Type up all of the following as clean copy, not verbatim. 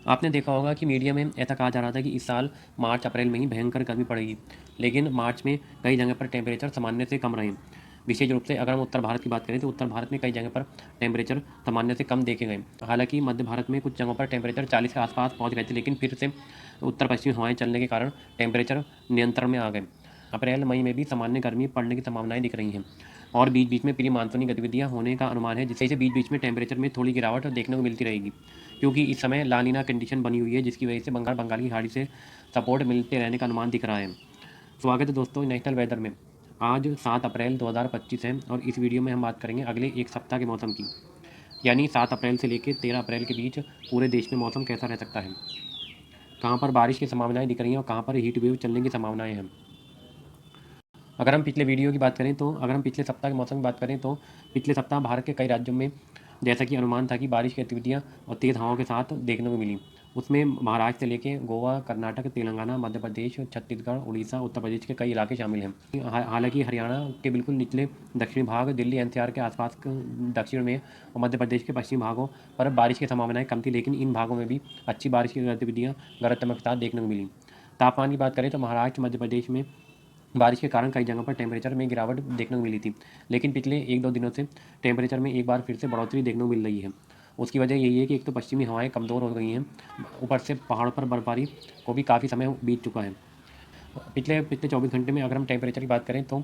आपने देखा होगा कि मीडिया में ऐसा कहा जा रहा था कि इस साल मार्च अप्रैल में ही भयंकर गर्मी पड़ेगी, लेकिन मार्च में कई जगह पर टेम्परेचर सामान्य से कम रहे। विशेष रूप से अगर हम उत्तर भारत की बात करें तो उत्तर भारत में कई जगह पर टेम्परेचर सामान्य से कम देखे गए। हालांकि मध्य भारत में कुछ जगहों पर टेम्परेचर 40 के आसपास पहुंच गए थे, लेकिन फिर से उत्तर पश्चिमी हवाएं चलने के कारण टेम्परेचर नियंत्रण में आ गए। अप्रैल मई में भी सामान्य गर्मी पड़ने की संभावनाएं दिख रही हैं और बीच बीच में प्री मानसूनी गतिविधियां होने का अनुमान है, जिससे बीच बीच में टेम्परेचर में थोड़ी गिरावट देखने को मिलती रहेगी, क्योंकि इस समय लानीना कंडीशन बनी हुई है, जिसकी वजह से बंगाल की खाड़ी से सपोर्ट मिलते रहने का अनुमान दिख रहा है। स्वागत है दोस्तों नेशनल वेदर में। आज 7 अप्रैल 2025 है और इस वीडियो में हम बात करेंगे अगले एक सप्ताह के मौसम की, यानी 7 अप्रैल से लेकर 13 अप्रैल के बीच पूरे देश में मौसम कैसा रह सकता है, कहाँ पर बारिश की संभावनाएं दिख रही हैं और कहाँ पर हीट वेव चलने की संभावनाएं हैं। अगर हम पिछले वीडियो की बात करें तो अगर हम पिछले सप्ताह के मौसम की बात करें तो पिछले सप्ताह भारत के कई राज्यों में जैसा कि अनुमान था कि बारिश की गतिविधियां और तेज़ हवाओं के साथ देखने को मिली। उसमें महाराष्ट्र से लेके गोवा, कर्नाटक, तेलंगाना, मध्य प्रदेश, छत्तीसगढ़, उड़ीसा, उत्तर प्रदेश के कई इलाके शामिल हैं। हालांकि हरियाणा के बिल्कुल निचले दक्षिणी भाग, दिल्ली एनसीआर के आसपास दक्षिण में और मध्य प्रदेश के पश्चिमी भागों पर बारिश की संभावनाएं कम थी, लेकिन इन भागों में भी अच्छी बारिश की गतिविधियाँ गरज चमक के साथ देखने को मिली। तापमान की बात करें तो महाराष्ट्र, मध्य प्रदेश में बारिश के कारण कई जगहों पर टेम्परेचर में गिरावट देखने को मिली थी, लेकिन पिछले 1-2 दिनों से टेम्परेचर में एक बार फिर से बढ़ोतरी देखने को मिल रही है। उसकी वजह यही है कि एक तो पश्चिमी हवाएं कमज़ोर हो गई हैं, ऊपर से पहाड़ों पर बर्फबारी को भी काफ़ी समय बीत चुका है। पिछले पिछले 24 घंटे में अगर हम टेम्परेचर की बात करें तो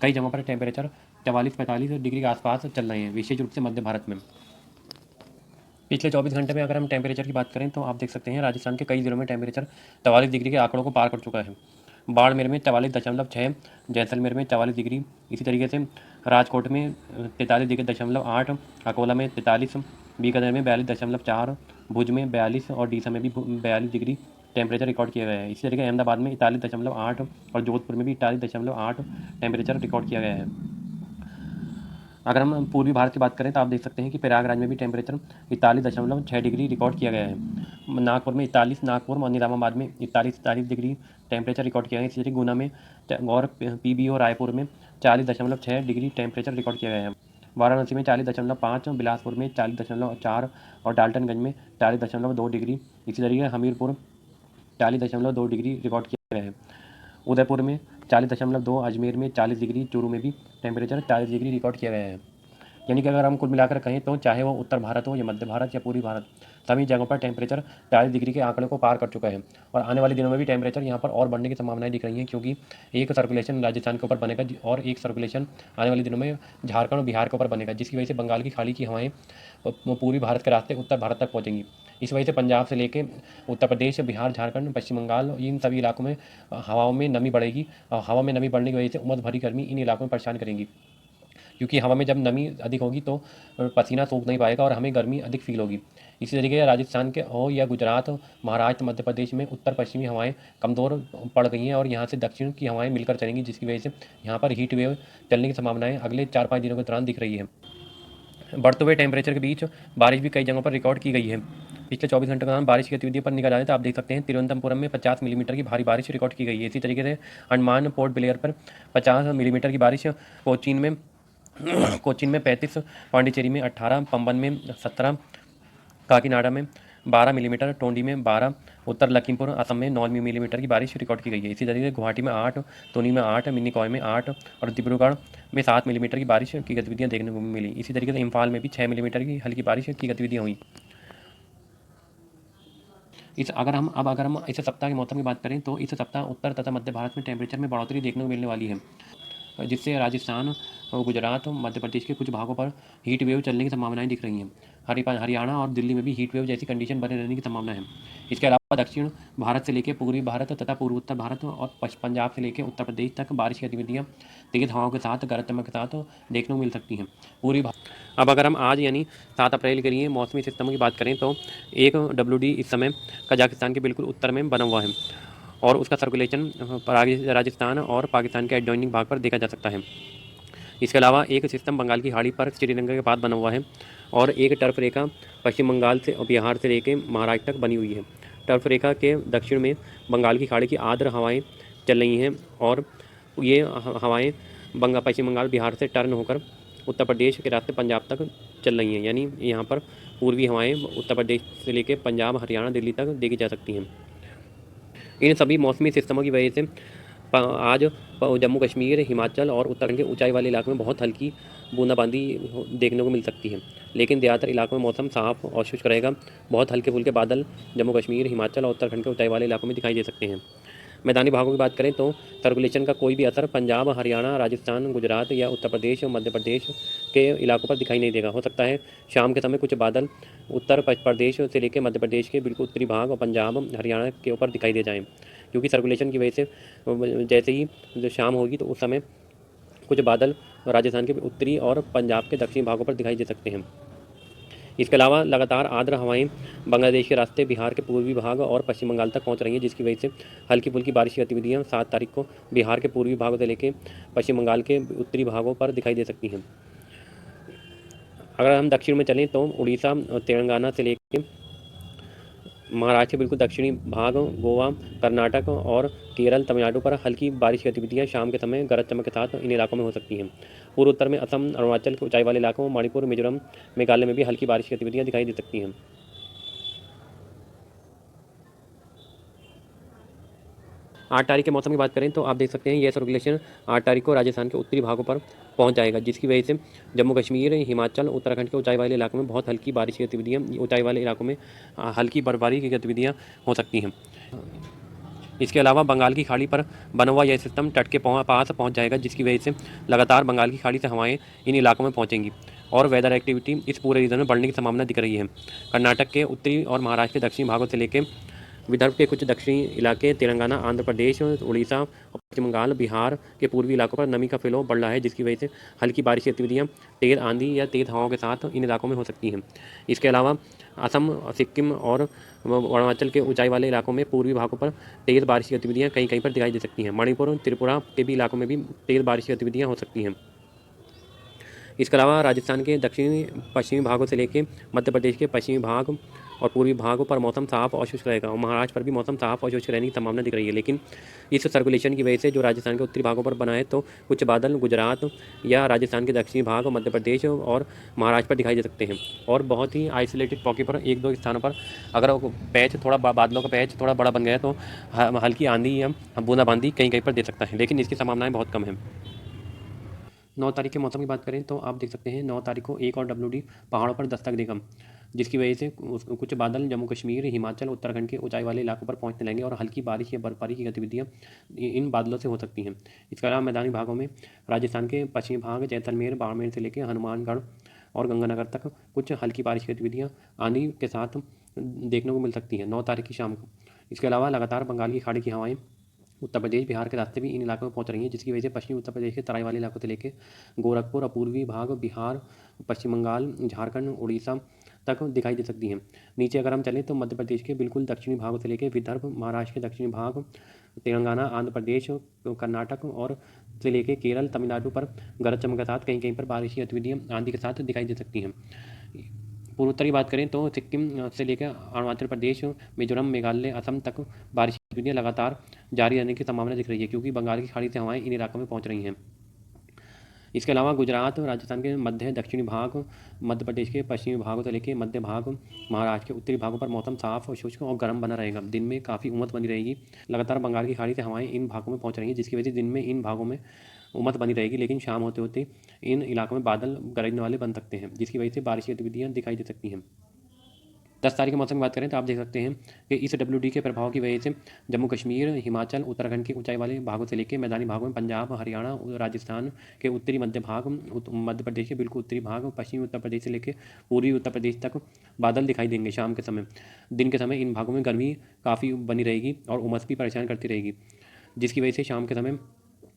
कई जगहों पर टेम्परेचर 44-45 डिग्री के आसपास चल रहे हैं, विशेष रूप से मध्य भारत में। पिछले 24 घंटे में अगर हम टेम्परेचर की बात करें तो आप देख सकते हैं राजस्थान के कई जिलों में टेम्परेचर 44 डिग्री के आंकड़ों को पार कर चुका है। बाड़मेर में 44.6, जैसलमेर में 44 डिग्री, इसी तरीके से राजकोट में 43.8, अकोला में 43, बीकानेर में 42.4, भुज में 42 और डीसा में भी 42 डिग्री टेम्परेचर रिकॉर्ड किया गया है। इसी तरीके अहमदाबाद में 41.8 और जोधपुर में भी 41.8 टेम्परेचर रिकॉर्ड किया गया है। अगर हम पूर्वी भारत की बात करें तो आप देख सकते हैं कि प्रयागराज में भी टेम्परेचर 41.6 डिग्री रिकॉर्ड किया गया है। नागपुर में 41, नागपुर और निज़ामाबाद में 41 डिग्री टेम्परेचर रिकॉर्ड किया गया है। इसी तरीके गुना में और पीबीओ रायपुर में 40.6 डिग्री टेम्परेचर रिकॉर्ड किया गया है। वाराणसी में 40.5, बिलासपुर में 40.4 और डाल्टनगंज में 40.2 डिग्री, इसी तरीके हमीरपुर 40.2 डिग्री रिकॉर्ड किया गया है। उदयपुर में 40.2, अजमेर में 40 डिग्री, चूरू में भी टेम्परेचर 40 डिग्री रिकॉर्ड किया गया है। यानी कि अगर हम कुल मिलाकर कहें तो चाहे वो उत्तर भारत हो या मध्य भारत या पूर्वी भारत, सभी जगहों पर टेम्परेचर 40 डिग्री के आंकड़े को पार कर चुका है और आने वाले दिनों में भी टेम्परेचर यहाँ पर और बढ़ने की संभावनाएं दिख रही हैं, क्योंकि एक सर्कुलेशन राजस्थान के ऊपर बनेगा और एक सर्कुलेशन आने वाले दिनों में झारखंड और बिहार के ऊपर बनेगा, जिसकी वजह से बंगाल की खाड़ी की हवाएं पूर्वी भारत के रास्ते उत्तर भारत तक पहुँचेंगी। इस वजह से पंजाब से लेकर उत्तर प्रदेश, बिहार, झारखंड, पश्चिम बंगाल, इन सभी इलाकों में हवाओं में नमी बढ़ेगी और हवा में नमी बढ़ने की वजह से उमस भरी गर्मी इन इलाकों में परेशान करेंगी, क्योंकि हवा में जब नमी अधिक होगी तो पसीना सूख नहीं पाएगा और हमें गर्मी अधिक फील होगी। इसी तरीके से राजस्थान के हो या गुजरात, महाराष्ट्र, मध्य प्रदेश में उत्तर पश्चिमी हवाएं कमज़ोर पड़ गई हैं और यहाँ से दक्षिण की हवाएं मिलकर चलेंगी, जिसकी वजह से यहाँ पर हीट वेव चलने की संभावनाएं अगले 4-5 दिनों के दौरान दिख रही है। बढ़ते हुए टेम्परेचर के बीच बारिश भी कई जगहों पर रिकॉर्ड की गई है। पिछले 24 घंटों के दौरान बारिश की गतिविधि पर निगाह डालें तो आप देख सकते हैं तिरुवनंतपुरम में 50 मिलीमीटर की भारी बारिश रिकॉर्ड की गई है। इसी तरीके से अंडमान पोर्ट ब्लेयर पर 50 मिलीमीटर की बारिश, कोचीन में 35, पांडिचेरी में 18, पंबन में 17, काकीनाडा में 12 मिलीमीटर, टोंडी में 12, उत्तर लखीमपुर असम में 9 मिलीमीटर की बारिश रिकॉर्ड की गई है। इसी तरीके से गुवाहाटी में 8, तोनी में 8, मिनीकॉय में 8 और डिब्रूगढ़ में 7 मिलीमीटर की बारिश की गतिविधियाँ देखने को मिली। इसी तरीके से इम्फाल में भी 6 मिलीमीटर की हल्की बारिश की गतिविधियाँ हुई। अगर हम इस सप्ताह के मौसम की बात करें तो इस सप्ताह उत्तर तथा मध्य भारत में टेम्परेचर में बढ़ोतरी देखने को मिलने वाली है, जिससे राजस्थान, गुजरात, मध्य प्रदेश के कुछ भागों पर हीट वेव चलने की संभावनाएं दिख रही हैं। हरियाणा और दिल्ली में भी हीट वेव जैसी कंडीशन बने रहने की संभावना है। इसके अलावा दक्षिण भारत से लेकर पूर्वी भारत तथा पूर्वोत्तर भारत और पंजाब से लेकर उत्तर प्रदेश तक बारिश की गतिविधियाँ तेज हवाओं के साथ, गरज चमक के साथ देखने को मिल सकती हैं। अब अगर हम आज यानी 7 अप्रैल के लिए मौसमी सिस्टम की बात करें तो एक WD इस समय कजाकिस्तान के बिल्कुल उत्तर में बना हुआ है और उसका सर्कुलेशन राजस्थान और पाकिस्तान के एडजॉइनिंग भाग पर देखा जा सकता है। इसके अलावा एक सिस्टम बंगाल की खाड़ी पर श्रीलंका के पास बना हुआ है और एक टर्फ रेखा पश्चिम बंगाल से और बिहार से लेकर महाराष्ट्र तक बनी हुई है। टर्फ रेखा के दक्षिण में बंगाल की खाड़ी की आर्द्र हवाएं चल रही हैं और ये हवाएं पश्चिम बंगाल, बिहार से टर्न होकर उत्तर प्रदेश के रास्ते पंजाब तक चल रही हैं, यानी यहाँ पर पूर्वी हवाएं उत्तर प्रदेश से लेकर पंजाब, हरियाणा, दिल्ली तक देखी जा सकती हैं। इन सभी मौसमी सिस्टमों की वजह से आज जम्मू कश्मीर, हिमाचल और उत्तराखंड के ऊंचाई वाले इलाकों में बहुत हल्की बूंदाबांदी देखने को मिल सकती है। लेकिन ज़्यादातर इलाकों में मौसम साफ और शुष्क रहेगा। बहुत हल्के फुल्के बादल जम्मू कश्मीर, हिमाचल और उत्तराखंड के ऊंचाई वाले इलाकों में दिखाई दे सकते हैं। मैदानी भागों की बात करें तो सर्कुलेशन का कोई भी असर पंजाब, हरियाणा, राजस्थान, गुजरात या उत्तर प्रदेश, मध्य प्रदेश के इलाकों पर दिखाई नहीं देगा। हो सकता है शाम के समय कुछ बादल उत्तर प्रदेश से लेकर मध्य प्रदेश के बिल्कुल उत्तरी भाग और पंजाब, हरियाणा के ऊपर दिखाई दे जाएँ, क्योंकि सर्कुलेशन की वजह से जैसे ही जो शाम होगी तो उस समय कुछ बादल राजस्थान के उत्तरी और पंजाब के दक्षिणी भागों पर दिखाई दे सकते हैं। इसके अलावा लगातार आर्द्र हवाएं बांग्लादेश के रास्ते बिहार के पूर्वी भाग और पश्चिम बंगाल तक पहुंच रही हैं, जिसकी वजह से हल्की फुल्की बारिश की गतिविधियां 7 तारीख को बिहार के पूर्वी भागों से लेकर पश्चिम बंगाल के उत्तरी भागों पर दिखाई दे सकती हैं। अगर हम दक्षिण में चलें तो उड़ीसा, तेलंगाना से लेकर महाराष्ट्र के बिल्कुल दक्षिणी भाग, गोवा, कर्नाटक और केरल, तमिलनाडु पर हल्की बारिश की गतिविधियां शाम के समय गरज चमक के साथ इन इलाकों में हो सकती हैं। पूर्व उत्तर में असम, अरुणाचल के ऊंचाई वाले इलाकों, मणिपुर, मिजोरम, मेघालय में भी हल्की बारिश की गतिविधियां दिखाई दे सकती हैं। 8 तारीख के मौसम की बात करें तो आप देख सकते हैं यह सर्कुलेशन 8 तारीख को राजस्थान के उत्तरी भागों पर पहुंच जाएगा, जिसकी वजह से जम्मू कश्मीर, हिमाचल, उत्तराखंड के ऊंचाई वाले इलाकों में बहुत हल्की बारिश की गतिविधियां, ऊंचाई वाले इलाकों में हल्की बर्फबारी की गतिविधियां हो सकती हैं। इसके अलावा बंगाल की खाड़ी पर बना हुआ यह सिस्टम तट के पास पहुंच जाएगा, जिसकी वजह से लगातार बंगाल की खाड़ी से हवाएं इन इलाकों में पहुंचेंगी और वेदर एक्टिविटी इस पूरे रीजन में बढ़ने की संभावना दिख रही है। कर्नाटक के उत्तरी और महाराष्ट्र के दक्षिणी भागों से लेकर विदर्भ के कुछ दक्षिणी इलाके, तेलंगाना, आंध्र प्रदेश, उड़ीसा और पश्चिम बंगाल, बिहार के पूर्वी इलाकों पर नमी का फ्लो बढ़ रहा है, जिसकी वजह से हल्की बारिश की गतिविधियां तेज आंधी या तेज हवाओं के साथ इन इलाकों में हो सकती हैं। इसके अलावा असम, सिक्किम और अरुणाचल के ऊंचाई वाले इलाकों में पूर्वी भागों पर तेज़ बारिश की गतिविधियां कहीं कहीं पर दिखाई दे सकती हैं। मणिपुर, त्रिपुरा के भी इलाकों में भी तेज़ बारिश की गतिविधियां हो सकती हैं। इसके अलावा राजस्थान के दक्षिणी पश्चिमी भागों से लेकर मध्य प्रदेश के पश्चिमी भाग और पूर्वी भागों पर मौसम साफ और शुष्क रहेगा और महाराष्ट्र पर भी मौसम साफ और शुष्क रहने की संभावना दिख रही है। लेकिन इस सर्कुलेशन की वजह से जो राजस्थान के उत्तरी भागों पर बना है तो कुछ बादल गुजरात या राजस्थान के दक्षिणी भाग, मध्य प्रदेश और महाराष्ट्र पर दिखाई दे सकते हैं और बहुत ही आइसोलेटेड पॉकेट पर 1-2 स्थानों पर अगर पैच थोड़ा बादलों का पैच थोड़ा बड़ा बन गया तो हल्की आंधी या बूंदाबांदी कहीं कहीं पर दे सकता है, लेकिन इसकी संभावनाएं बहुत कम है। 9 तारीख के मौसम की बात करें तो आप देख सकते हैं 9 तारीख को एक और WD पहाड़ों पर दस्तक देगा, जिसकी वजह से कुछ बादल जम्मू कश्मीर, हिमाचल, उत्तराखंड के ऊंचाई वाले इलाकों पर पहुंचने लगेंगे और हल्की बारिश या बर्फबारी की गतिविधियां इन बादलों से हो सकती हैं। इसके अलावा मैदानी भागों में राजस्थान के पश्चिमी भाग, जैसलमेर, बाड़मेर से लेकर हनुमानगढ़ और गंगानगर तक कुछ हल्की बारिश की गतिविधियां आंधी के साथ देखने को मिल सकती हैं 9 तारीख की शाम को। इसके अलावा लगातार बंगाल की खाड़ी की हवाएं उत्तर प्रदेश, बिहार के रास्ते भी इन इलाकों में पहुंच रही हैं, जिसकी वजह से पश्चिमी उत्तर प्रदेश के तराई वाले इलाकों से लेकर गोरखपुर और पूर्वी भाग, बिहार, पश्चिम बंगाल, झारखंड, उड़ीसा तक दिखाई दे सकती हैं। नीचे अगर हम चलें तो मध्य प्रदेश के बिल्कुल दक्षिणी भागों से लेकर विदर्भ, महाराष्ट्र के दक्षिणी भाग, तेलंगाना, आंध्र प्रदेश, कर्नाटक और से लेकर केरल, तमिलनाडु पर गरज चमक के साथ कहीं कहीं पर बारिश की गतिविधियां आंधी के साथ दिखाई दे सकती हैं। पूर्वोत्तरी बात करें तो सिक्किम से लेकर अरुणाचल प्रदेश, मिजोरम, मेघालय, असम तक बारिश की गतिविधियां लगातार जारी रहने की संभावना दिख रही है, क्योंकि बंगाल की खाड़ी से हवाएं इन इलाकों में पहुंच रही हैं। इसके अलावा गुजरात, राजस्थान के मध्य दक्षिणी भाग, मध्य प्रदेश के पश्चिमी भागों से लेकर मध्य भाग, महाराष्ट्र के उत्तरी भागों पर मौसम साफ और शुष्क और गर्म बना रहेगा। दिन में काफ़ी उमस बनी रहेगी। लगातार बंगाल की खाड़ी से हवाएं इन भागों में पहुंच रही हैं, जिसकी वजह से दिन में इन भागों में उमस बनी रहेगी, लेकिन शाम होते होते इन इलाकों में बादल गरजने वाले बन सकते हैं, जिसकी वजह से बारिश की गतिविधियाँ दिखाई दे सकती हैं। 10 तारीख के मौसम की बात करें तो आप देख सकते हैं कि इस WD के प्रभाव की वजह से जम्मू कश्मीर, हिमाचल, उत्तराखंड के ऊंचाई वाले भागों से लेकर मैदानी भागों में पंजाब, हरियाणा, राजस्थान के उत्तरी मध्य भाग, मध्य प्रदेश के बिल्कुल उत्तरी भाग, पश्चिमी उत्तर प्रदेश से लेकर पूर्वी उत्तर प्रदेश तक बादल दिखाई देंगे शाम के समय। दिन के समय इन भागों में गर्मी काफ़ी बनी रहेगी और उमस भी परेशान करती रहेगी, जिसकी वजह से शाम के समय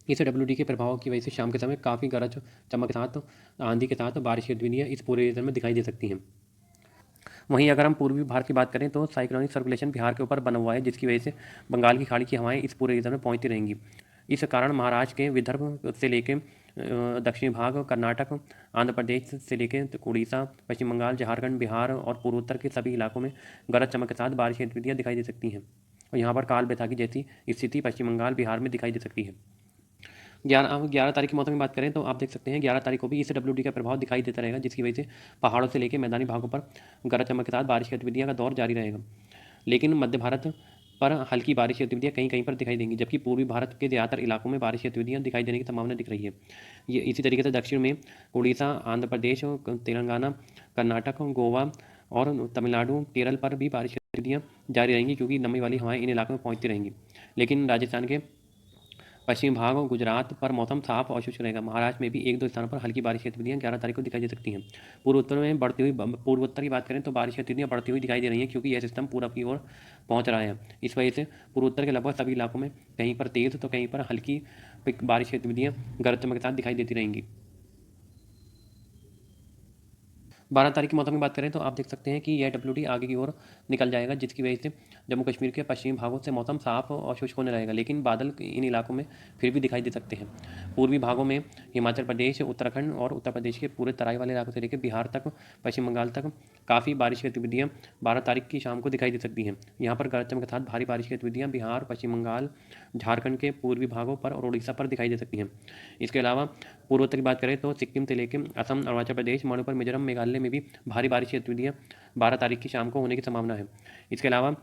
इस WD के प्रभाव की वजह से शाम के समय काफ़ी गरज चमक के साथ, आंधी के साथ बारिश की गतिविधियाँ इस पूरे रीजन में दिखाई दे सकती हैं। वहीं अगर हम पूर्वी भारत की बात करें तो साइक्लोनिक सर्कुलेशन बिहार के ऊपर बना हुआ है, जिसकी वजह से बंगाल की खाड़ी की हवाएं इस पूरे रीजन में पहुंचती रहेंगी। इस कारण महाराष्ट्र के विदर्भ से लेकर दक्षिणी भाग, कर्नाटक, आंध्र प्रदेश से लेकर उड़ीसा, पश्चिम बंगाल, झारखंड, बिहार और पूर्वोत्तर के सभी इलाकों में गरज चमक के साथ बारिश की गतिविधियाँ दिखाई दे सकती हैं और यहाँ पर काल बैसाखी जैसी स्थिति पश्चिम बंगाल, बिहार में दिखाई दे सकती है। 11 तारीख की मौसम की बात करें तो आप देख सकते हैं 11 तारीख को भी इस WD का प्रभाव दिखाई देता रहेगा, जिसकी वजह से पहाड़ों से लेकर मैदानी भागों पर गरज चमक के साथ बारिश की गतिविधियां का दौर जारी रहेगा। लेकिन मध्य भारत पर हल्की बारिश की गतिविधियां कहीं कहीं पर दिखाई देंगी, जबकि पूर्वी भारत के ज़्यादातर इलाकों में बारिश की गतिविधियां दिखाई देने की संभावना दिख रही है। ये इसी तरीके से दक्षिण में उड़ीसा, आंध्र प्रदेश, तेलंगाना, कर्नाटक, गोवा और तमिलनाडु, केरल पर भी बारिश की गतिविधियां जारी रहेंगी, क्योंकि नमी वाली हवाएं इन इलाकों में पहुंचती रहेंगी। लेकिन राजस्थान के पश्चिमी भाग और गुजरात पर मौसम साफ और शुष्क रहेगा। महाराष्ट्र में भी एक दो स्थानों पर हल्की बारिश की गतिविधियां 11 तारीख को दिखाई दे सकती हैं। पूर्वोत्तर में बढ़ती हुई पूर्वोत्तर की बात करें तो बारिश की गतिविधियां बढ़ती हुई दिखाई दे रही हैं, क्योंकि यह सिस्टम पूरब की ओर पहुंच रहा है। इस वजह से पूर्वोत्तर के लगभग सभी इलाकों में कहीं पर तेज तो कहीं पर हल्की बारिश की गतिविधियां गरज चमक के साथ दिखाई देती रहेंगी। 12 तारीख की मौसम की बात करें तो आप देख सकते हैं कि यह WD आगे की ओर निकल जाएगा, जिसकी वजह से जम्मू कश्मीर के पश्चिमी भागों से मौसम साफ और शुष्क होने लगेगा, लेकिन बादल इन इलाकों में फिर भी दिखाई दे सकते हैं। पूर्वी भागों में हिमाचल प्रदेश, उत्तराखंड और उत्तर प्रदेश के पूरे तराई वाले इलाकों से लेकर बिहार तक, पश्चिम बंगाल तक काफ़ी बारिश की गतिविधियाँ 12 तारीख की शाम को दिखाई दे सकती हैं। यहाँ पर गरज चमक के साथ भारी बारिश की गतिविधियाँ बिहार, पश्चिम बंगाल, झारखंड के पूर्वी भागों पर और उड़ीसा पर दिखाई दे सकती हैं। इसके अलावा पूर्वोत्तर की बात करें तो सिक्किम से लेकर असम, अरुणाचल प्रदेश, मणिपुर, मिजोरम, मेघालय में भी भारी बारिश की गतिविधियाँ 12 तारीख की शाम को होने की संभावना है। इसके अलावा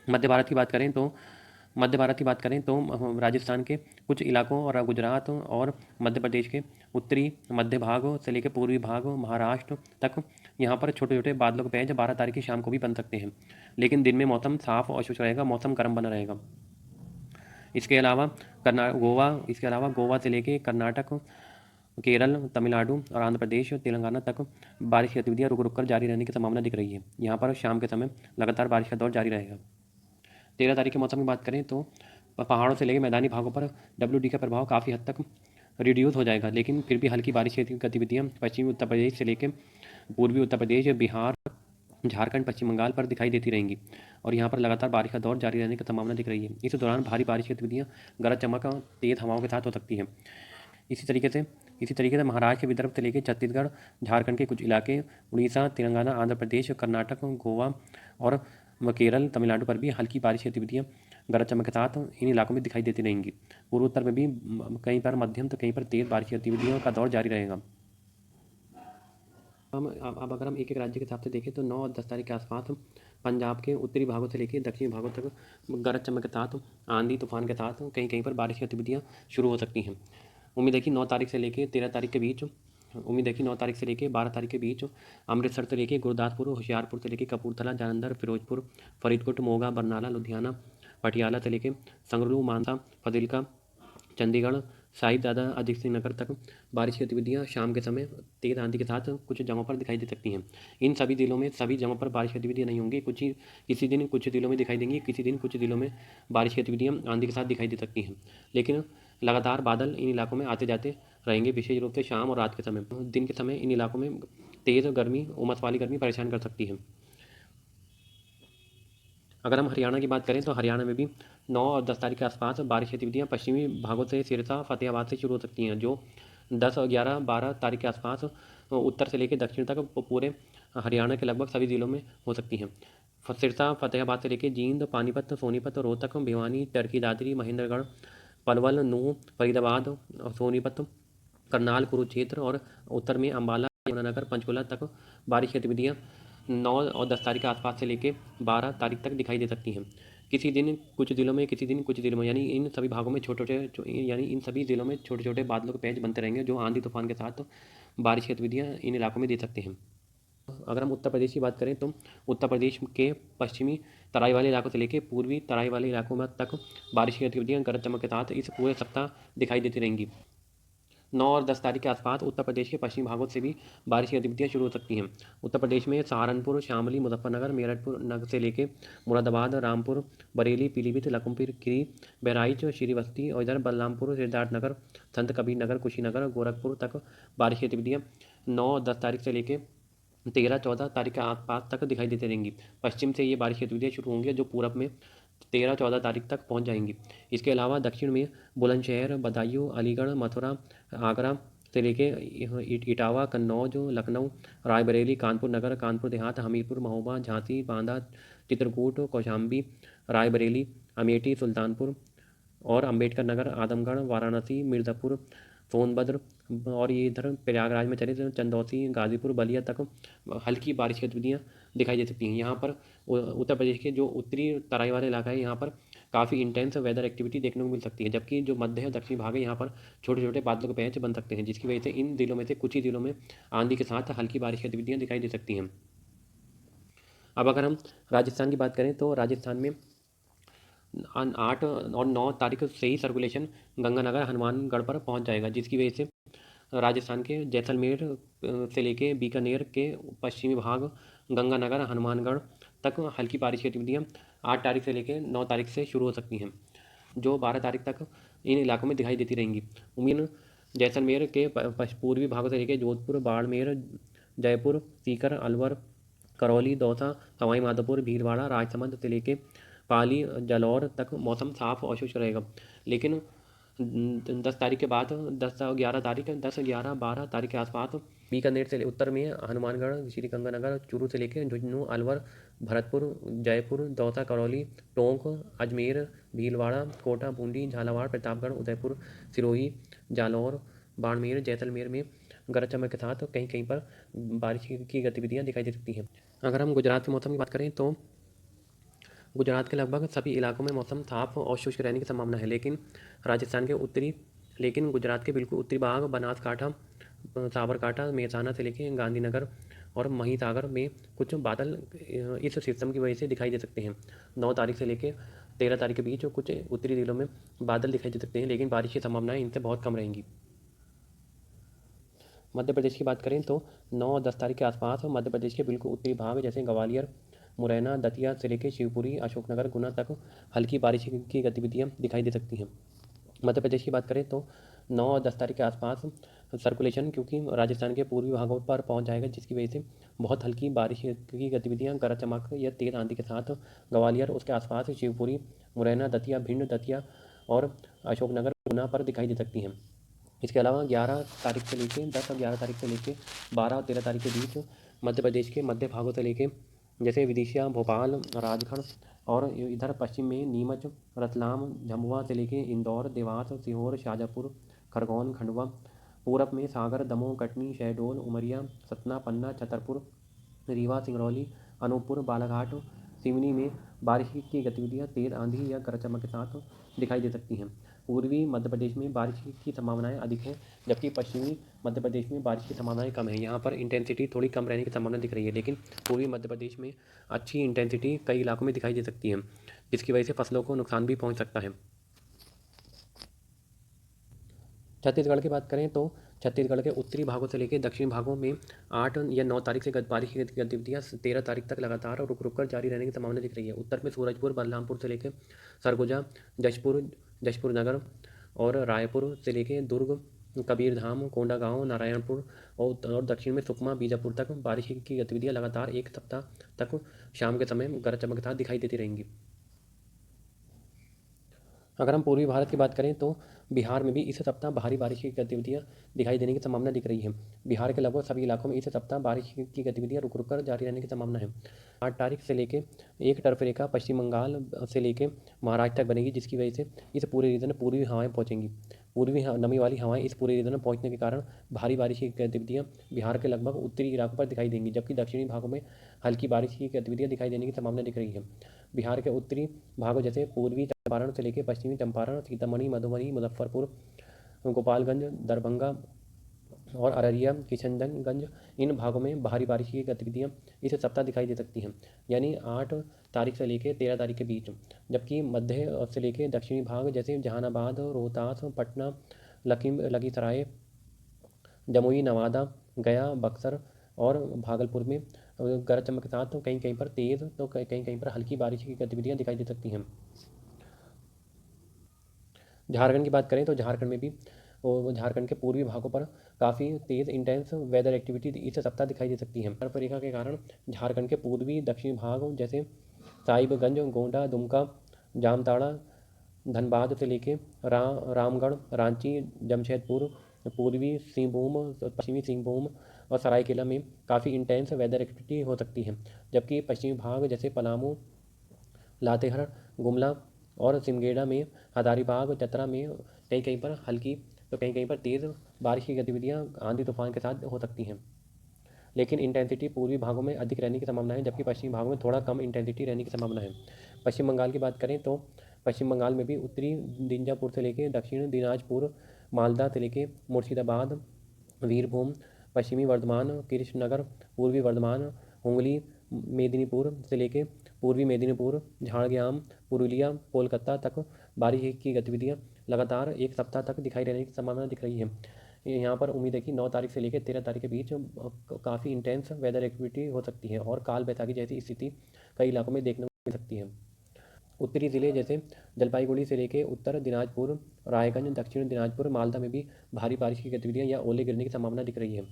मध्य भारत की बात करें तो राजस्थान के कुछ इलाकों और गुजरात और मध्य प्रदेश के उत्तरी मध्य भाग से लेकर पूर्वी भाग महाराष्ट्र तक यहाँ पर छोटे छोटे बादलों के पैच 12 तारीख की शाम को भी बन सकते हैं, लेकिन दिन में मौसम साफ और शुष्क रहेगा, मौसम गर्म बना रहेगा। इसके अलावा गोवा से लेके कर्नाटक, केरल, तमिलनाडु और आंध्र प्रदेश, तेलंगाना तक बारिश की गतिविधियां रुक रुक कर जारी रहने की संभावना दिख रही है। यहाँ पर शाम के समय लगातार बारिश का दौर जारी रहेगा। 13 तारीख के मौसम की बात करें तो पहाड़ों से लेकर मैदानी भागों पर WD का प्रभाव काफ़ी हद तक रिड्यूस हो जाएगा, लेकिन फिर भी हल्की बारिश की गतिविधियाँ पश्चिमी उत्तर प्रदेश से लेकर पूर्वी उत्तर प्रदेश, बिहार, झारखंड, पश्चिम बंगाल पर दिखाई देती रहेंगी और यहाँ पर लगातार बारिश का दौर जारी रहने की संभावना दिख रही है। इस दौरान भारी बारिश की गतिविधियाँ गरज चमक और तेज़ हवाओं के साथ हो सकती हैं। इसी तरीके से महाराष्ट्र, विदर्भ से लेकर छत्तीसगढ़, झारखंड के कुछ इलाके, उड़ीसा, तेलंगाना, आंध्र प्रदेश, कर्नाटक, गोवा और केरल, तमिलनाडु पर भी हल्की बारिश की गतिविधियाँ गरज चमक के साथ इन इलाकों में दिखाई देती रहेंगी। पूर्वोत्तर में भी कहीं पर मध्यम तो कहीं पर तेज़ बारिश की गतिविधियों का दौर जारी रहेगा। अब अगर हम एक एक राज्य के हिसाब से देखें तो 9 और 10 तारीख के आसपास पंजाब के उत्तरी भागों से लेकर दक्षिणी भागों तक गरज चमक के साथ, आंधी तूफान के साथ कहीं कहीं पर बारिश की गतिविधियाँ शुरू हो सकती हैं। उम्मीद है कि 9 तारीख से लेकर 13 तारीख के बीच उम्मीद है कि 9 तारीख से लेकर 12 तारीख के बीच अमृतसर से लेकर गुरदासपुर, होशियारपुर से लेकर कपूरथला, जालंधर, फिरोजपुर, फरीदकोट, मोगा, बरनाला, लुधियाना, पटियाला से लेकर संगरूर, मानसा, फजीलका, चंडीगढ़, साहिबजादा, अजीत सिंह नगर तक बारिश की गतिविधियाँ शाम के समय तेज़ आंधी के साथ कुछ जगहों पर दिखाई दे सकती हैं। इन सभी जिलों में सभी जगहों पर बारिश की गतिविधियाँ नहीं होंगी, किसी दिन कुछ जिलों में दिखाई देंगी, किसी दिन कुछ जिलों में बारिश की गतिविधियाँ आंधी के साथ दिखाई दे सकती हैं। लेकिन लगातार बादल इन इलाकों में आते जाते रहेंगे, विशेष रूप से शाम और रात के समय। दिन के समय इन इलाकों में तेज़ गर्मी, उमस वाली गर्मी परेशान कर सकती है। अगर हम हरियाणा की बात करें तो हरियाणा में भी 9 और 10 तारीख के आसपास बारिश की गतिविधियाँ पश्चिमी भागों से सिरसा, फतेहाबाद से शुरू हो सकती हैं, जो 10 और 11, 12 तारीख के आसपास उत्तर से लेकर दक्षिण तक पूरे हरियाणा के लगभग सभी जिलों में हो सकती हैं। सिरसा, फतेहाबाद से लेकर जींद, पानीपत, सोनीपत, रोहतक, भिवानी, चरखी दादरी, महेंद्रगढ़, पलवल, नूंह, फरीदाबाद, सोनीपत, करनाल, कुरुक्षेत्र और उत्तर में अम्बाला, यमुनानगर, पंचकुला तक बारिश की गतिविधियाँ 9 और 10 तारीख के आसपास से लेकर 12 तारीख तक दिखाई दे सकती हैं। किसी दिन कुछ जिलों में, किसी दिन कुछ जिलों में, यानी इन सभी भागों में इन सभी जिलों में छोटे छोटे बादलों के पैच बनते रहेंगे, जो आंधी तूफान के साथ बारिश की गतिविधियाँ इन इलाकों में दे सकते हैं। अगर हम उत्तर प्रदेश की बात करें तो उत्तर प्रदेश के पश्चिमी तराई वाले इलाकों से लेकर पूर्वी तराई वाले इलाकों में तक बारिश की गतिविधियाँ गरज चमक के साथ इस पूरे सप्ताह दिखाई देती रहेंगी। 9 और 10 तारीख के आसपास उत्तर प्रदेश के पश्चिमी भागों से भी बारिश की गतिविधियाँ शुरू हो सकती हैं। उत्तर प्रदेश में सहारनपुर, शामली, मुजफ्फरनगर, मेरठ नगर से लेकर मुरादाबाद, रामपुर, बरेली, पीलीभीत, लखीमपुर खीरी, बहराइच, श्रीवस्ती और इधर बलरामपुर, सिद्धार्थनगर, संत कबीर नगर, कुशीनगर, गोरखपुर तक बारिश की गतिविधियाँ 9 और 10 तारीख से लेकर 13, 14 तारीख के आसपास तक दिखाई देती रहेंगी। पश्चिम से ये बारिश की गतिविधियाँ शुरू होंगी, जो पूरब में 13, 14 तारीख तक पहुंच जाएंगी। इसके अलावा दक्षिण में बुलंदशहर, बदायूं, अलीगढ़, मथुरा, आगरा से लेके इटावा, कन्नौज, लखनऊ, रायबरेली, कानपुर नगर, कानपुर देहात, हमीरपुर, महोबा, झांसी, बांदा, चित्रकूट, कौशाम्बी, रायबरेली, अमेठी, सुल्तानपुर और अम्बेडकर नगर, आदमगढ़, वाराणसी, मिर्ज़ापुर, सोनभद्र और ये इधर प्रयागराज में चले तो चंदौसी, गाजीपुर, बलिया तक हल्की बारिश की गतिविधियाँ दिखाई दे सकती हैं। यहाँ पर उत्तर प्रदेश के जो उत्तरी तराई वाले इलाका है यहाँ पर काफ़ी इंटेंस वेदर एक्टिविटी देखने को मिल सकती है, जबकि जो मध्य और दक्षिणी भाग है यहाँ पर छोटे छोटे बादलों के पैच बन सकते हैं, जिसकी वजह से इन जिलों में से कुछ ही जिलों में आंधी के साथ हल्की बारिश की गतिविधियाँ दिखाई दे सकती हैं। अब अगर हम राजस्थान की बात करें तो राजस्थान में 8 और 9 तारीख से ही सर्कुलेशन गंगानगर, हनुमानगढ़ पर पहुंच जाएगा, जिसकी वजह से राजस्थान के जैसलमेर से लेके बीकानेर के पश्चिमी भाग, गंगानगर, हनुमानगढ़ तक हल्की बारिश की गतिविधियाँ 8 तारीख से लेकर 9 तारीख से शुरू हो सकती हैं, जो 12 तारीख तक इन इलाकों में दिखाई देती रहेंगी। उम्मीद जैसलमेर के पूर्वी भागों से लेकर जोधपुर, बाड़मेर, जयपुर, सीकर, अलवर, करौली, दौसा, सवाई माधोपुर, भीलवाड़ा, राजसमंद से लेके पाली, जालौर तक मौसम साफ और शुष्क रहेगा। लेकिन 10 तारीख के बाद 10, 11, 12 तारीख के आसपास बीकानेर से उत्तर में हनुमानगढ़, श्रीगंगानगर, चूरू से लेकर झुंझुनू, अलवर, भरतपुर, जयपुर, दौसा, करौली, टोंक, अजमेर, भीलवाड़ा, कोटा, बूंदी, झालावाड़, प्रतापगढ़, उदयपुर, सिरोही, जालौर, बाड़मेर, जैसलमेर में गरज चमक के साथ कहीं कहीं पर बारिश की गतिविधियाँ दिखाई दे सकती हैं। अगर हम गुजरात के मौसम की बात करें तो गुजरात के लगभग सभी इलाकों में मौसम साफ और शुष्क रहने की संभावना है, लेकिन गुजरात के बिल्कुल उत्तरी भाग, बनासकांठा, साबरकांठा, मेहसाना से लेकर गांधीनगर और महिसागर में कुछ बादल इस सिस्टम की वजह से दिखाई दे सकते हैं। 9 तारीख से लेकर 13 तारीख के बीच कुछ उत्तरी जिलों में बादल दिखाई दे सकते हैं, लेकिन बारिश की संभावनाएं इनसे बहुत कम रहेंगी। मध्य प्रदेश की बात करें तो 9 और 10 तारीख के आसपास मध्य प्रदेश के बिल्कुल उत्तरी भाग जैसे ग्वालियर, मुरैना, दतिया से लेकर शिवपुरी, अशोकनगर, गुना तक हल्की बारिश की गतिविधियाँ दिखाई दे सकती हैं। मध्य प्रदेश की बात करें तो 9 और 10 तारीख के आसपास सर्कुलेशन क्योंकि राजस्थान के पूर्वी भागों पर पहुंच जाएगा, जिसकी वजह से बहुत हल्की बारिश की गतिविधियां गरज चमक या तेज आंधी के साथ ग्वालियर, उसके आसपास शिवपुरी, मुरैना, दतिया, भिंड, दतिया और अशोकनगर, गुना पर दिखाई दे सकती हैं। इसके अलावा 11 तारीख से लेकर 10 और 11 तारीख से लेकर 12 और 13 तारीख के बीच मध्य प्रदेश के मध्य भागों से लेकर जैसे विदिशा, भोपाल, राजगढ़ और इधर पश्चिम में नीमच, रतलाम, झाबुआ से लेके इंदौर, देवास, सीहोर, शाजापुर, खरगोन, खंडवा, पूरब में सागर, दमोह, कटनी, शहडोल, उमरिया, सतना, पन्ना, छतरपुर, रीवा, सिंगरौली, अनूपपुर, बालाघाट, सिवनी में बारिश की गतिविधियाँ तेज आंधी या गरज चमक के साथ दिखाई दे सकती हैं। पूर्वी मध्य प्रदेश में बारिश की संभावनाएं अधिक हैं, जबकि पश्चिमी मध्य प्रदेश में बारिश की संभावनाएं कम हैं। यहाँ पर इंटेंसिटी थोड़ी कम रहने की संभावना दिख रही है, लेकिन पूर्वी मध्य प्रदेश में अच्छी इंटेंसिटी कई इलाकों में दिखाई दे सकती है, जिसकी वजह से फसलों को नुकसान भी पहुँच सकता है। छत्तीसगढ़ की बात करें तो छत्तीसगढ़ के उत्तरी भागों से लेकर दक्षिणी भागों में 8 या 9 तारीख से बारिश की गतिविधियाँ 13 तारीख तक लगातार और रुक रुक कर जारी रहने की संभावना दिख रही है। उत्तर में सूरजपुर, बलरामपुर से लेकर सरगुजा, जशपुर नगर और रायपुर से लेकर दुर्ग, कबीरधाम, कोंडागांव, नारायणपुर और दक्षिण में सुकमा, बीजापुर तक बारिश की गतिविधियाँ लगातार एक सप्ताह तक शाम के समय गरज चमक के साथ दिखाई देती रहेंगी। अगर हम पूर्वी भारत की बात करें तो बिहार में भी इस सप्ताह भारी बारिश की गतिविधियाँ दिखाई देने की संभावना दिख रही है। बिहार के लगभग सभी इलाकों में इस सप्ताह बारिश की गतिविधियाँ रुक रुक कर जारी रहने की संभावना है। 8 तारीख से लेकर एक टर्फ रेखा पश्चिम बंगाल से लेकर महाराष्ट्र तक बनेगी, जिसकी वजह से इस पूरे रीजन में पूर्वी हवाएं पहुँचेंगी। नमी वाली हवाएं इस पूरे रीजन में पहुँचने के कारण भारी बारिश की गतिविधियाँ बिहार के लगभग उत्तरी इलाकों पर दिखाई देंगी, जबकि दक्षिणी भागों में हल्की बारिश की गतिविधियाँ दिखाई देने की संभावना दिख रही है। बिहार के उत्तरी भागों जैसे पूर्वी चंपारण से लेकर पश्चिमी चंपारण, सीतामढ़ी, मधुबनी, मुजफ्फरपुर, गोपालगंज, दरभंगा और अररिया, किशनगंज, इन भागों में भारी बारिश की गतिविधियाँ इस सप्ताह दिखाई दे सकती हैं, यानी 8 तारीख से लेकर 13 तारीख के बीच। जबकि मध्य से लेकर दक्षिणी भाग जैसे जहानाबाद, रोहतास, पटना, लखीसराय, जमुई, नवादा, गया, बक्सर और भागलपुर में गरज चमक के साथ कहीं कहीं पर तेज़ तो कहीं कहीं पर हल्की बारिश की गतिविधियाँ दिखाई दे सकती हैं। झारखंड की बात करें तो झारखंड में भी झारखंड के पूर्वी भागों पर काफ़ी तेज़ इंटेंस वेदर एक्टिविटी इस सप्ताह दिखाई दे सकती है। बर्फ रेखा के कारण झारखंड के पूर्वी दक्षिणी भाग जैसे साहिबगंज, गोंडा, दुमका, जामताड़ा, धनबाद से लेके रामगढ़, रांची, जमशेदपुर, पूर्वी सिंहभूम, पश्चिमी सिंहभूम और सरायकेला में काफ़ी इंटेंस वेदर एक्टिविटी हो सकती है, जबकि पश्चिमी भाग जैसे पलामू, लातेहार, गुमला, और सिमगेड़ा में, हजारीबाग, चतरा में कहीं कहीं पर हल्की तो कहीं कहीं पर तेज़ बारिश की गतिविधियाँ आंधी तूफान के साथ हो सकती हैं। लेकिन इंटेंसिटी पूर्वी भागों में अधिक रहने की संभावना है, जबकि पश्चिमी भागों में थोड़ा कम इंटेंसिटी रहने की संभावना है। पश्चिम बंगाल की बात करें तो पश्चिम बंगाल में भी उत्तरी दींजापुर से लेकर दक्षिण दिनाजपुर, मालदा से लेकर मुर्शिदाबाद, वीरभूम, पश्चिमी वर्धमान, कृष्णनगर, पूर्वी वर्धमान, हुगली, मेदिनीपुर से लेकर पूर्वी मेदिनीपुर, झाड़ग्राम, पुरुलिया, कोलकाता तक बारिश की गतिविधियाँ लगातार एक सप्ताह तक दिखाई देने की संभावना दिख रही है। यहाँ पर उम्मीद है कि 9 तारीख से लेकर 13 तारीख के बीच काफ़ी इंटेंस वेदर एक्टिविटी हो सकती है और काल बैसाखी जैसी स्थिति कई इलाकों में देखने को मिल सकती है। उत्तरी ज़िले जैसे जलपाईगुड़ी से लेकर उत्तर दिनाजपुर, रायगंज, दक्षिण दिनाजपुर, मालदा में भी भारी बारिश की गतिविधियाँ या ओले गिरने की संभावना दिख रही है।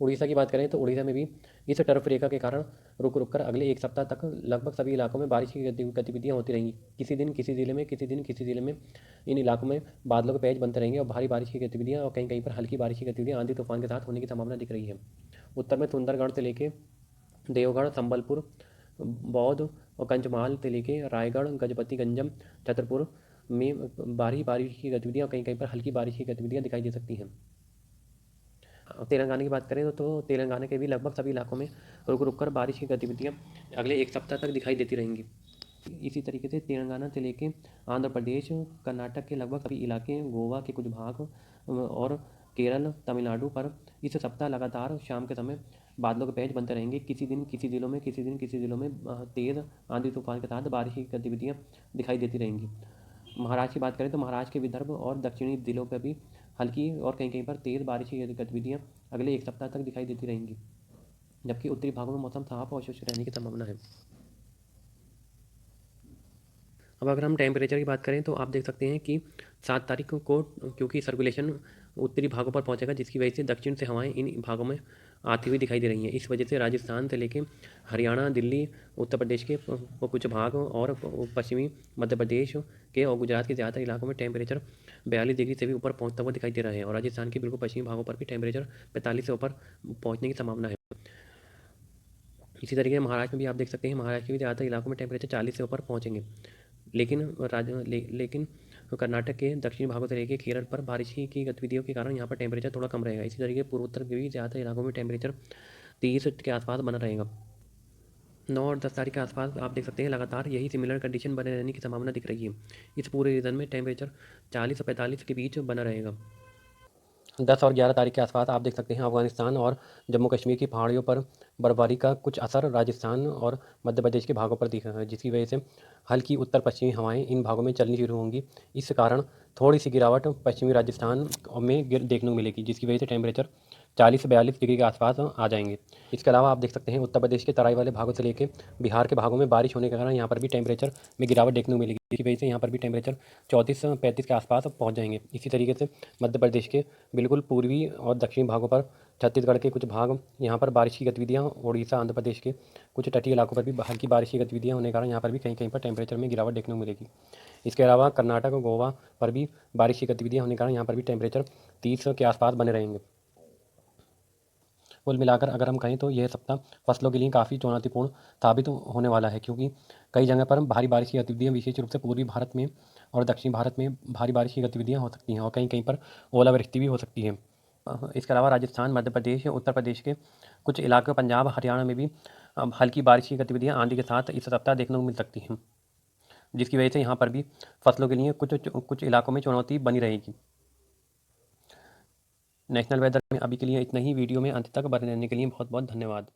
उड़ीसा की बात करें तो उड़ीसा में भी इस टर्फ रेखा के कारण रुक रुक कर अगले एक सप्ताह तक लगभग सभी इलाकों में बारिश की गतिविधियाँ होती रहेंगी। किसी दिन किसी ज़िले में, किसी दिन किसी ज़िले में इन इलाकों में बादलों के पैच बनते रहेंगे और भारी बारिश की गतिविधियाँ और कहीं कहीं पर हल्की बारिश की गतिविधियाँ आंधी तूफान के साथ होने की संभावना दिख रही है। उत्तर में सुंदरगढ़ से लेकर देवगढ़, संबलपुर, बौद्ध और कंचमाल से लेकर रायगढ़, गजपति गंजम, छतरपुर में भारी बारिश की गतिविधियाँ और कहीं कहीं पर हल्की बारिश की गतिविधियाँ दिखाई दे सकती हैं। तेलंगाना की बात करें तो तेलंगाना के भी लगभग सभी इलाकों में रुक रुक कर बारिश की गतिविधियाँ अगले एक सप्ताह तक दिखाई देती रहेंगी। इसी तरीके से तेलंगाना से लेके आंध्र प्रदेश, कर्नाटक के लगभग सभी इलाके, गोवा के कुछ भाग और केरल, तमिलनाडु पर इस सप्ताह लगातार शाम के समय बादलों के पैच बनते रहेंगे। किसी दिन किसी ज़िलों में, किसी दिन किसी ज़िलों में तेज़ आंधी तूफान के साथ बारिश की गतिविधियाँ दिखाई देती रहेंगी। महाराष्ट्र की बात करें तो महाराष्ट्र के विदर्भ और दक्षिणी जिलों पर भी हल्की और कहीं कहीं पर तेज़ बारिश की गतिविधियाँ अगले एक सप्ताह तक दिखाई देती रहेंगी, जबकि उत्तरी भागों में मौसम साफ और शुष्क रहने की संभावना है। अब अगर हम टेम्परेचर की बात करें तो आप देख सकते हैं कि 7 तारीख को क्योंकि सर्कुलेशन उत्तरी भागों पर पहुंचेगा, जिसकी वजह से दक्षिण से हवाएं इन भागों में आती हुई दिखाई दे रही हैं। इस वजह से राजस्थान से लेकर हरियाणा, दिल्ली, उत्तर प्रदेश के कुछ भाग और पश्चिमी मध्य प्रदेश के और गुजरात के ज़्यादातर इलाकों में टेम्परेचर 42 डिग्री से भी ऊपर पहुँचता हुआ दिखाई दे रहा है और राजस्थान के बिल्कुल पश्चिमी भागों पर भी टेम्परेचर 45 से ऊपर पहुँचने की संभावना है। इसी तरीके से महाराष्ट्र में भी आप देख सकते हैं, महाराष्ट्र के भी ज़्यादातर इलाकों में टेम्परेचर 40 से ऊपर पहुँचेंगे। लेकिन कर्नाटक के दक्षिणी भागों से लेकर केरल पर बारिश की गतिविधियों के कारण यहाँ पर टेम्परेचर थोड़ा कम रहेगा। इसी तरीके पूर्वोत्तर के भी ज़्यादातर इलाकों में टेम्परेचर 30 के आसपास बना रहेगा। 9 और 10 तारीख के आसपास आप देख सकते हैं लगातार यही सिमिलर कंडीशन बने रहने की संभावना दिख रही है। इस पूरे रीजन में टेम्परेचर 40 और 45 के बीच बना रहेगा। 10 और 11 तारीख के आसपास आप देख सकते हैं अफगानिस्तान और जम्मू कश्मीर की पहाड़ियों पर बर्फबारी का कुछ असर राजस्थान और मध्य प्रदेश के भागों पर दिखा है, जिसकी वजह से हल्की उत्तर पश्चिमी हवाएं इन भागों में चलनी शुरू होंगी। इस कारण थोड़ी सी गिरावट पश्चिमी राजस्थान में देखने को मिलेगी, जिसकी वजह से टेम्परेचर 40 से 42 डिग्री के आसपास आ जाएंगे। इसके अलावा आप देख सकते हैं उत्तर प्रदेश के तराई वाले भागों से लेकर बिहार के भागों में बारिश होने के कारण यहाँ पर भी टेम्परेचर में गिरावट देखने को मिलेगी, जिसकी वजह से यहाँ पर भी टेम्परेचर 34-35 के आसपास पहुँच जाएंगे। इसी तरीके से मध्य प्रदेश के बिल्कुल पूर्वी और दक्षिणी भागों पर, छत्तीसगढ़ के कुछ भाग यहाँ पर बारिश की गतिविधियाँ, उड़ीसा, आंध्र प्रदेश के कुछ तटीय इलाकों पर भी हल्की बारिश की गतिविधियाँ होने के कारण यहाँ पर भी कहीं कहीं पर टेम्परेचर में गिरावट देखने को मिलेगी। इसके अलावा कर्नाटक और गोवा पर भी बारिश की गतिविधियाँ होने के कारण यहाँ पर भी टेम्परेचर 30 के आसपास बने रहेंगे। कुल मिलाकर अगर हम कहें तो यह सप्ताह फसलों के लिए काफ़ी चुनौतीपूर्ण साबित होने वाला है, क्योंकि कई जगह पर भारी बारिश की गतिविधियाँ विशेष रूप से पूर्वी भारत में और दक्षिणी भारत में भारी बारिश की गतिविधियाँ हो सकती हैं और कहीं कहीं पर ओलावृष्टि भी हो सकती है। इसके अलावा राजस्थान, मध्य प्रदेश, उत्तर प्रदेश के कुछ इलाके, पंजाब, हरियाणा में भी हल्की बारिश की गतिविधियाँ आंधी के साथ इस सप्ताह देखने को मिल सकती हैं, जिसकी वजह से यहाँ पर भी फसलों के लिए कुछ इलाकों में चुनौती बनी रहेगी। नेशनल वेदर में अभी के लिए इतना ही। वीडियो में अंत तक बने रहने के लिए बहुत बहुत धन्यवाद।